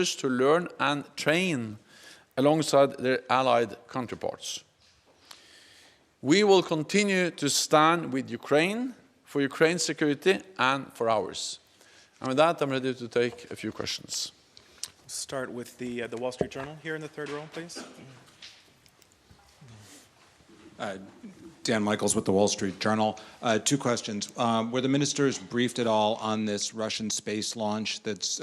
to learn and train alongside their allied counterparts. We will continue to stand with Ukraine for Ukraine's security and for ours. And with that, I'm ready to take a few questions. Start with the Wall Street Journal here in the third row, please. Dan Michaels with the Wall Street Journal. Two questions. Were the ministers briefed at all on this Russian space launch that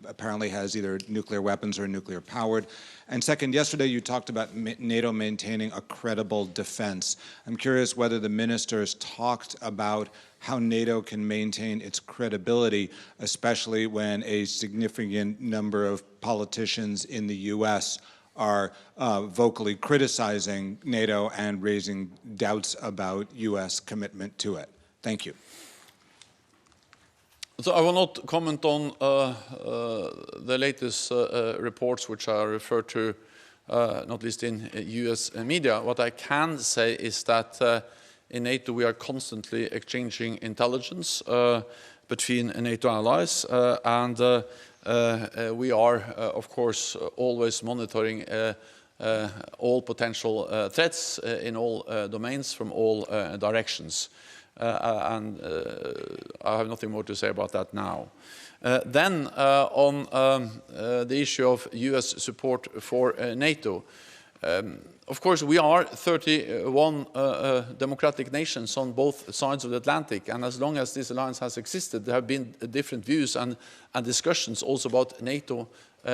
apparently has either nuclear weapons or nuclear powered? And second, yesterday you talked about NATO maintaining a credible defense. I'm curious whether the ministers talked about how NATO can maintain its credibility, especially when a significant number of politicians in the U.S. are vocally criticizing NATO and raising doubts about U.S. commitment to it. Thank you. So I will not comment on the latest reports which are referred to, not least in U.S. media. What I can say is that in NATO we are constantly exchanging intelligence between NATO allies, and we are, of course, always monitoring all potential threats in all domains from all directions. And I have nothing more to say about that now. Then on the issue of US support for NATO, of course, we are 31 democratic nations on both sides of the Atlantic, and as long as this alliance has existed, there have been different views and discussions also about NATO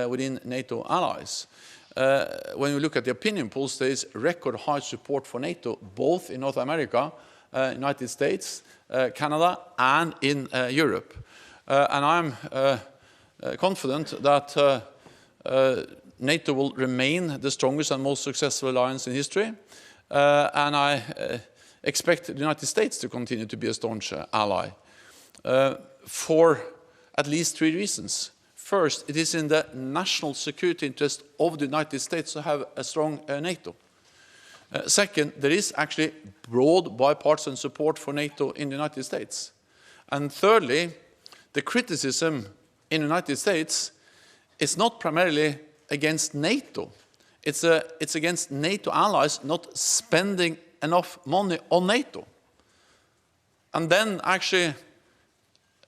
within NATO allies. When we look at the opinion polls, there is record high support for NATO, both in North America, United States, Canada, and in Europe. And I'm confident that NATO will remain the strongest and most successful alliance in history, and I expect the United States to continue to be a staunch ally for at least three reasons. First, it is in the national security interest of the United States to have a strong NATO. Second, there is actually broad bipartisan support for NATO in the United States. And thirdly, the criticism in the United States is not primarily against NATO. It's against NATO allies not spending enough money on NATO. And then actually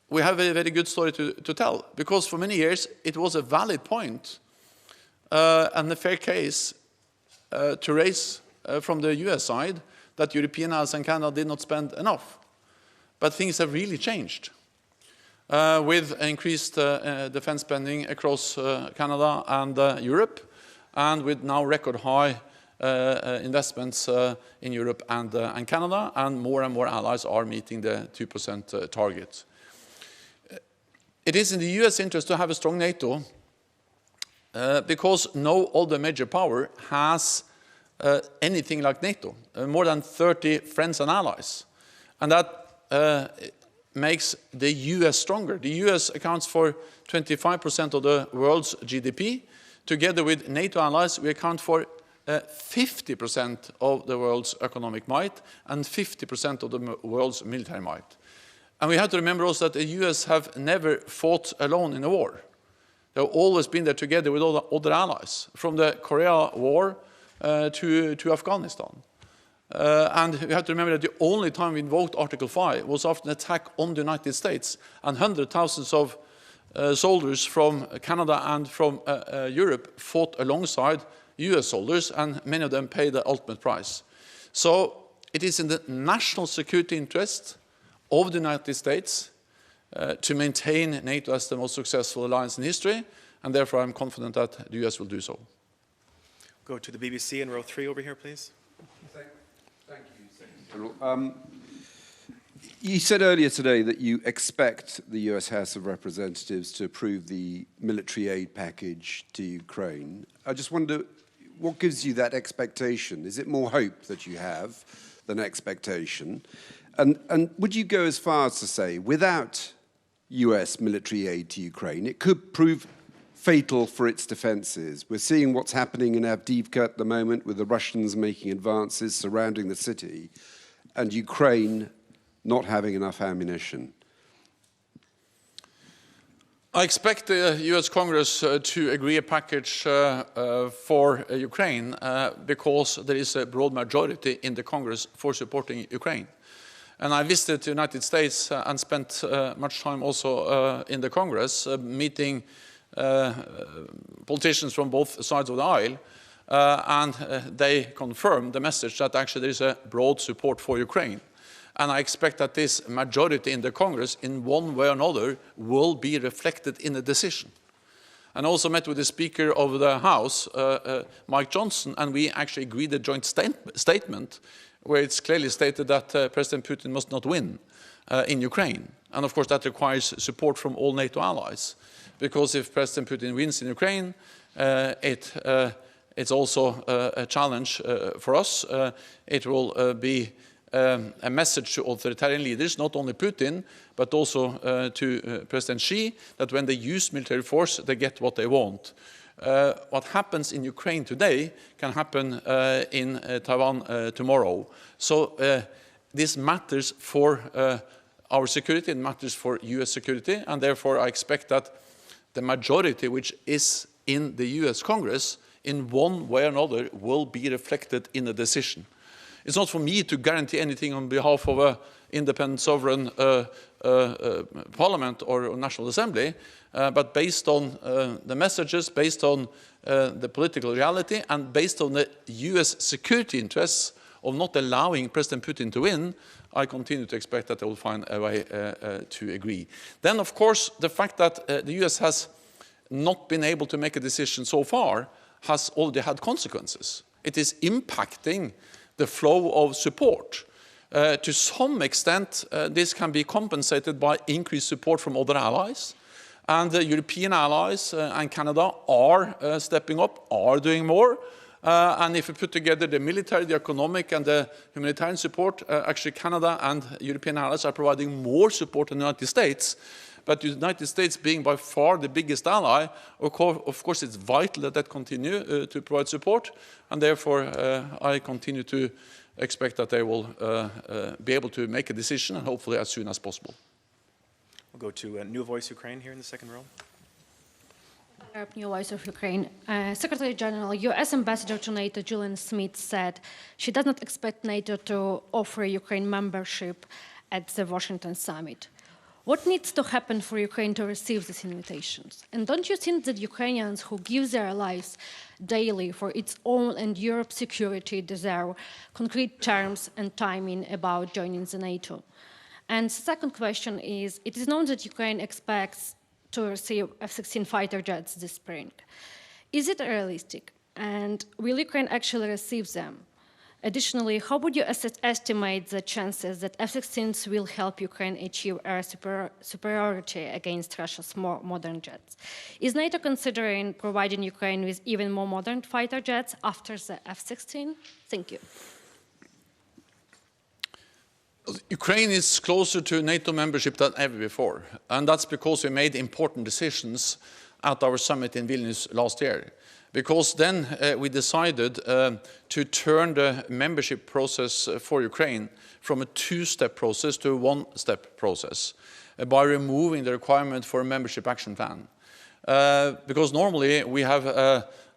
we have a very good story to tell, because for many years it was a valid point and a fair case to raise from the US side that European allies and Canada did not spend enough. But things have really changed. With increased defense spending across Canada and Europe, and with now record high investments in Europe and Canada, and more allies are meeting the 2% target. It is in the US interest to have a strong NATO because no other major power has anything like NATO, more than 30 friends and allies. And that makes the US stronger. The US accounts for 25% of the world's GDP. Together with NATO allies, we account for 50% of the world's economic might and 50% of the world's military might. And we have to remember also that the US have never fought alone in a war. They've always been there together with all the other allies, from the Korea War to Afghanistan. And we have to remember that the only time we invoked Article 5 was after an attack on the United States, and hundreds of thousands of soldiers from Canada and from Europe fought alongside US soldiers, and many of them paid the ultimate price. So it is in the national security interest of the United States to maintain NATO as the most successful alliance in history, and therefore I'm confident that the US will do so. Go to the BBC in row 3 over here, please. Thank you, Secretary General. You said earlier today that you expect the US House of Representatives to approve the military aid package to Ukraine. I just wonder, what gives you that expectation? Is it more hope that you have than expectation? And would you go as far as to say, without US military aid to Ukraine, it could prove fatal for its defenses? We're seeing what's happening in Avdiivka at the moment, with the Russians making advances surrounding the city and Ukraine not having enough ammunition. I expect the US Congress to agree a package for Ukraine because there is a broad majority in the Congress for supporting Ukraine. And I visited the United States and spent much time also in the Congress meeting politicians from both sides of the aisle, and they confirmed the message that actually there is a broad support for Ukraine. And I expect that this majority in the Congress, in one way or another, will be reflected in the decision. And I also met with the Speaker of the House, Mike Johnson, and we actually agreed a joint statement where it's clearly stated that President Putin must not win in Ukraine. And of course that requires support from all NATO allies, because if President Putin wins in Ukraine, it's also a challenge for us. It will be a message to authoritarian leaders, not only Putin, but also to President Xi, that when they use military force, they get what they want. What happens in Ukraine today can happen in Taiwan tomorrow. So this matters for our security, it matters for US security, and therefore I expect that the majority which is in the US Congress, in one way or another, will be reflected in the decision. It's not for me to guarantee anything on behalf of an independent sovereign parliament or national assembly, but based on the messages, based on the political reality, and based on the US security interests of not allowing President Putin to win, I continue to expect that they will find a way to agree. Then, of course, the fact that the US has not been able to make a decision so far has already had consequences. It is impacting the flow of support. To some extent, this can be compensated by increased support from other allies. And the European allies and Canada are stepping up, are doing more. And if we put together the military, the economic, and the humanitarian support, actually Canada and European allies are providing more support than the United States. But the United States being by far the biggest ally, of course it's vital that continue to provide support, and therefore I continue to expect that they will be able to make a decision, and hopefully as soon as possible. We'll go to New Voice Ukraine here in the second row. New Voice of Ukraine. Secretary General, U.S. Ambassador to NATO Julian Smith said she does not expect NATO to offer Ukraine membership at the Washington summit. What needs to happen for Ukraine to receive these invitations? And don't you think that Ukrainians who give their lives daily for its own and Europe's security deserve concrete terms and timing about joining the NATO? And the second question is, it is known that Ukraine expects to receive F-16 fighter jets this spring. Is it realistic? And will Ukraine actually receive them? Additionally, how would you estimate the chances that F-16s will help Ukraine achieve air superiority against Russia's more modern jets? Is NATO considering providing Ukraine with even more modern fighter jets after the F-16? Thank you. Ukraine is closer to NATO membership than ever before, and that's because we made important decisions at our summit in Vilnius last year. Because then we decided to turn the membership process for Ukraine from a two-step process to a one-step process by removing the requirement for a membership action plan. Because normally we have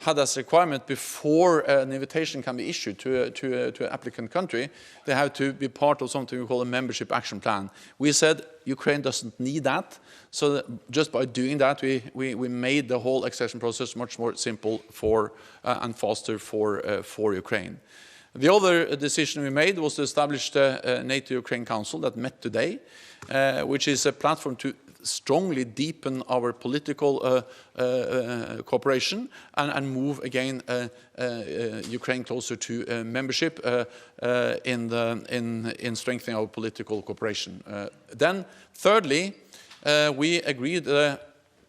had as requirement before an invitation can be issued to an applicant country, they have to be part of something we call a membership action plan. We said Ukraine doesn't need that, so that just by doing that we made the whole accession process much more simple and faster for Ukraine. The other decision we made was to establish the NATO-Ukraine Council that met today, which is a platform to strongly deepen our political cooperation and move again Ukraine closer to membership in strengthening our political cooperation. Then, thirdly, we agreed a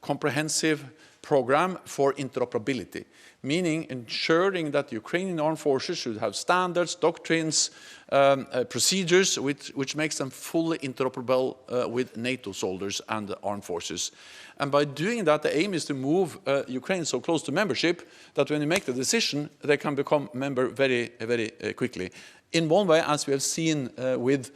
comprehensive program for interoperability, meaning ensuring that the Ukrainian armed forces should have standards, doctrines, procedures which makes them fully interoperable with NATO soldiers and the armed forces. And by doing that, the aim is to move Ukraine so close to membership that when you make the decision, they can become member very, very quickly. In one way, as we have seen with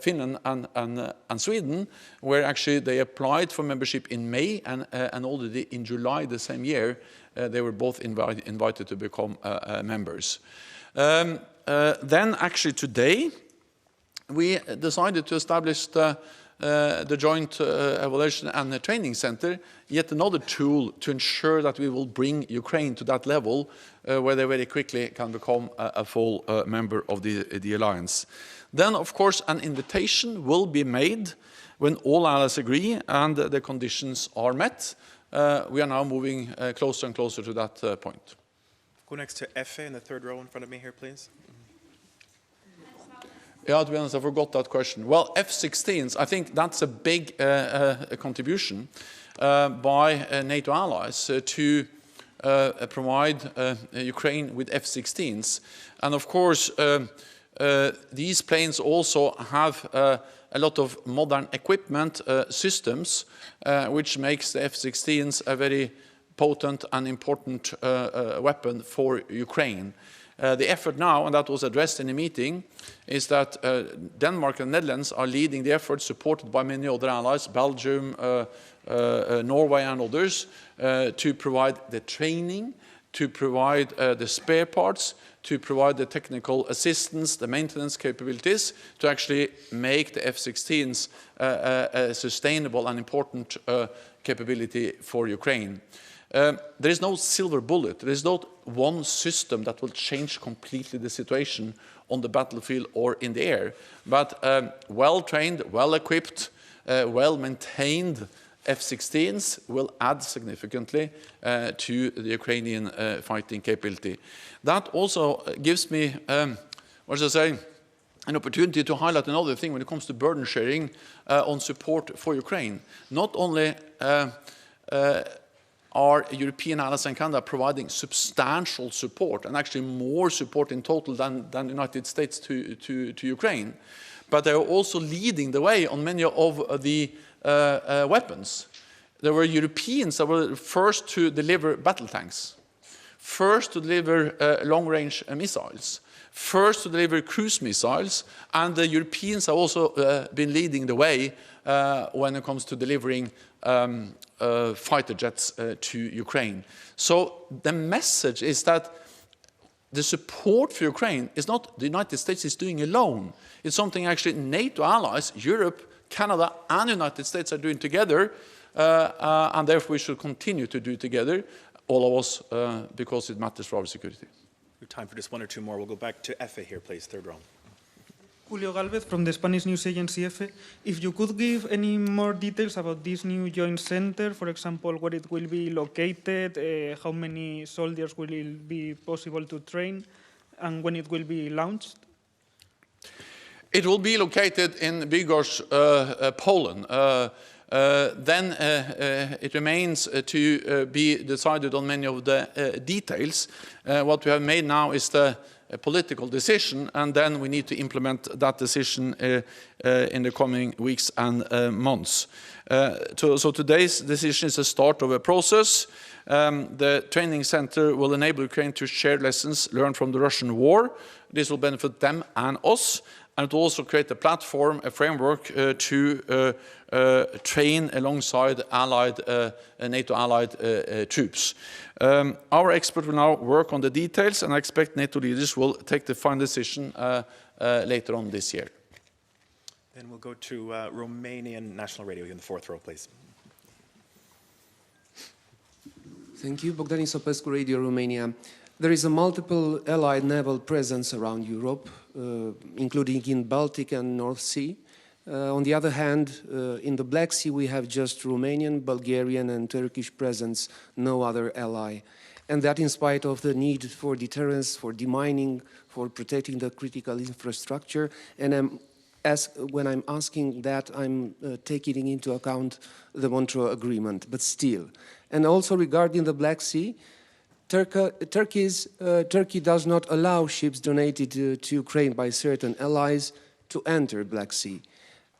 Finland and Sweden, where actually they applied for membership in May, and already in July the same year, they were both invited to become members. Then actually today, we decided to establish the Joint Evaluation and Training Center, yet another tool to ensure that we will bring Ukraine to that level where they very quickly can become a full member of the alliance. Then, of course, an invitation will be made when all allies agree and the conditions are met. We are now moving closer and closer to that point. Go next to Efe in the third row in front of me here, please. Yeah, to be honest, I forgot that question. Well, F-16s, I think that's a big contribution by NATO allies to provide Ukraine with F-16s. And of course, these planes also have a lot of modern equipment systems, which makes the F-16s a very potent and important weapon for Ukraine. The effort now, and that was addressed in a meeting, is that Denmark and Netherlands are leading the effort, supported by many other allies, Belgium, Norway and others, to provide the training, to provide the spare parts, to provide the technical assistance, the maintenance capabilities, to actually make the F-16s a sustainable and important capability for Ukraine. There is no silver bullet. There is not one system that will change completely the situation on the battlefield or in the air. But well-trained, well-equipped, well-maintained F-16s will add significantly to the Ukrainian fighting capability. That also gives me, what should I say, an opportunity to highlight another thing when it comes to burden sharing on support for Ukraine. Not only are European allies and Canada providing substantial support, and actually more support in total than the United States to Ukraine, but they are also leading the way on many of the weapons. There were Europeans that were first to deliver battle tanks, first to deliver long-range missiles, first to deliver cruise missiles, and the Europeans have also been leading the way when it comes to delivering fighter jets to Ukraine. So the message is that the support for Ukraine is not the United States is doing alone. It's something actually NATO allies, Europe, Canada and the United States are doing together, and therefore we should continue to do it together, all of us, because it matters for our security. We have time for just one or two more. We'll go back to Efe here, please, third row. Julio Galvez from the Spanish news agency EFE. If you could give any more details about this new joint center, for example, where it will be located, how many soldiers will it be possible to train, and when it will be launched? It will be located in Bydgoszcz, Poland. Then it remains to be decided on many of the details. What we have made now is a political decision, and then we need to implement that decision in the coming weeks and months. So today's decision is a start of a process. The training center will enable Ukraine to share lessons learned from the Russian war. This will benefit them and us, and it will also create a platform, a framework to train alongside allied, NATO allied troops. Our expert will now work on the details, and I expect NATO leaders will take the final decision later on this year. Then we'll go to Romanian National Radio in the fourth row, please. Thank you. Bogdan Isopescu, Radio Romania. There is a multiple allied naval presence around Europe, including in Baltic and North Sea. On the other hand, in the Black Sea, we have just Romanian, Bulgarian, and Turkish presence, no other ally. And that in spite of the need for deterrence, for demining, for protecting the critical infrastructure. And when I'm asking that, I'm taking into account the Montreux Agreement, but still. And also regarding the Black Sea, Turkey does not allow ships donated to Ukraine by certain allies to enter Black Sea.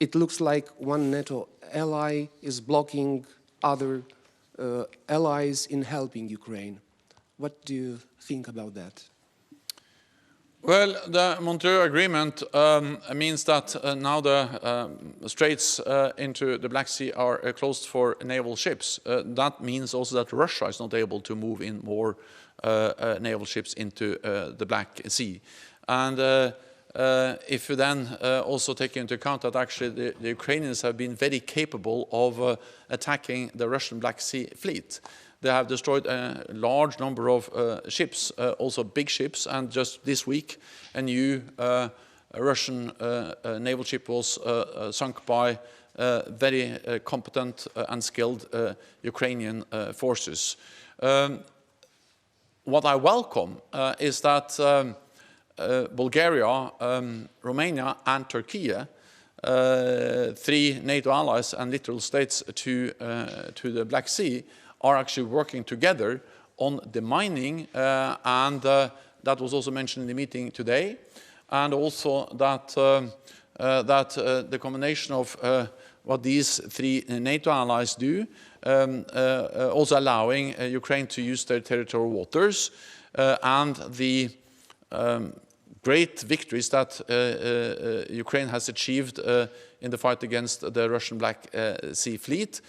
It looks like one NATO ally is blocking other allies in helping Ukraine. What do you think about that? Well, the Montreux Agreement means that now the straits into the Black Sea are closed for naval ships. That means also that Russia is not able to move in more naval ships into the Black Sea. And if you then also take into account that actually the Ukrainians have been very capable of attacking the Russian Black Sea fleet. They have destroyed a large number of ships, also big ships, and just this week a new Russian naval ship was sunk by very competent and skilled Ukrainian forces. What I welcome is that Bulgaria, Romania and Turkey, three NATO allies and littoral states to the Black Sea, are actually working together on demining, and that was also mentioned in the meeting today, and also that the combination of what these three NATO allies do, also allowing Ukraine to use their territorial waters, and the great victories that Ukraine has achieved in the fight against the Russian Black Sea fleet.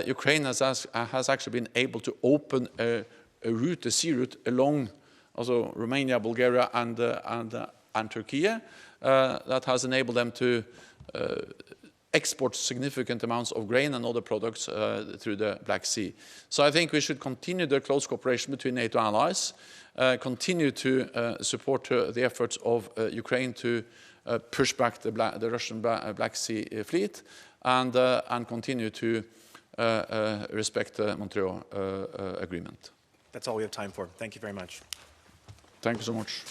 Ukraine has actually been able to open a route, a sea route, along also Romania, Bulgaria, and Turkey, that has enabled them to export significant amounts of grain and other products through the Black Sea. So I think we should continue the close cooperation between NATO allies, continue to support the efforts of Ukraine to push back the Russian Black Sea fleet, and continue to respect the Montreux Agreement. That's all we have time for. Thank you very much. Thank you so much.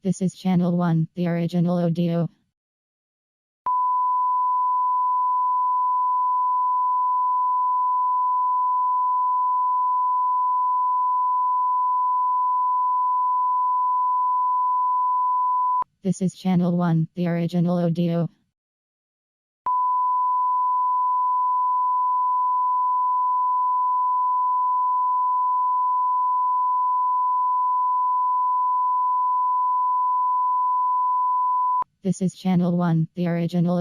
This is Channel 1, the original audio. This is Channel 1, the original audio. This is Channel 1, the original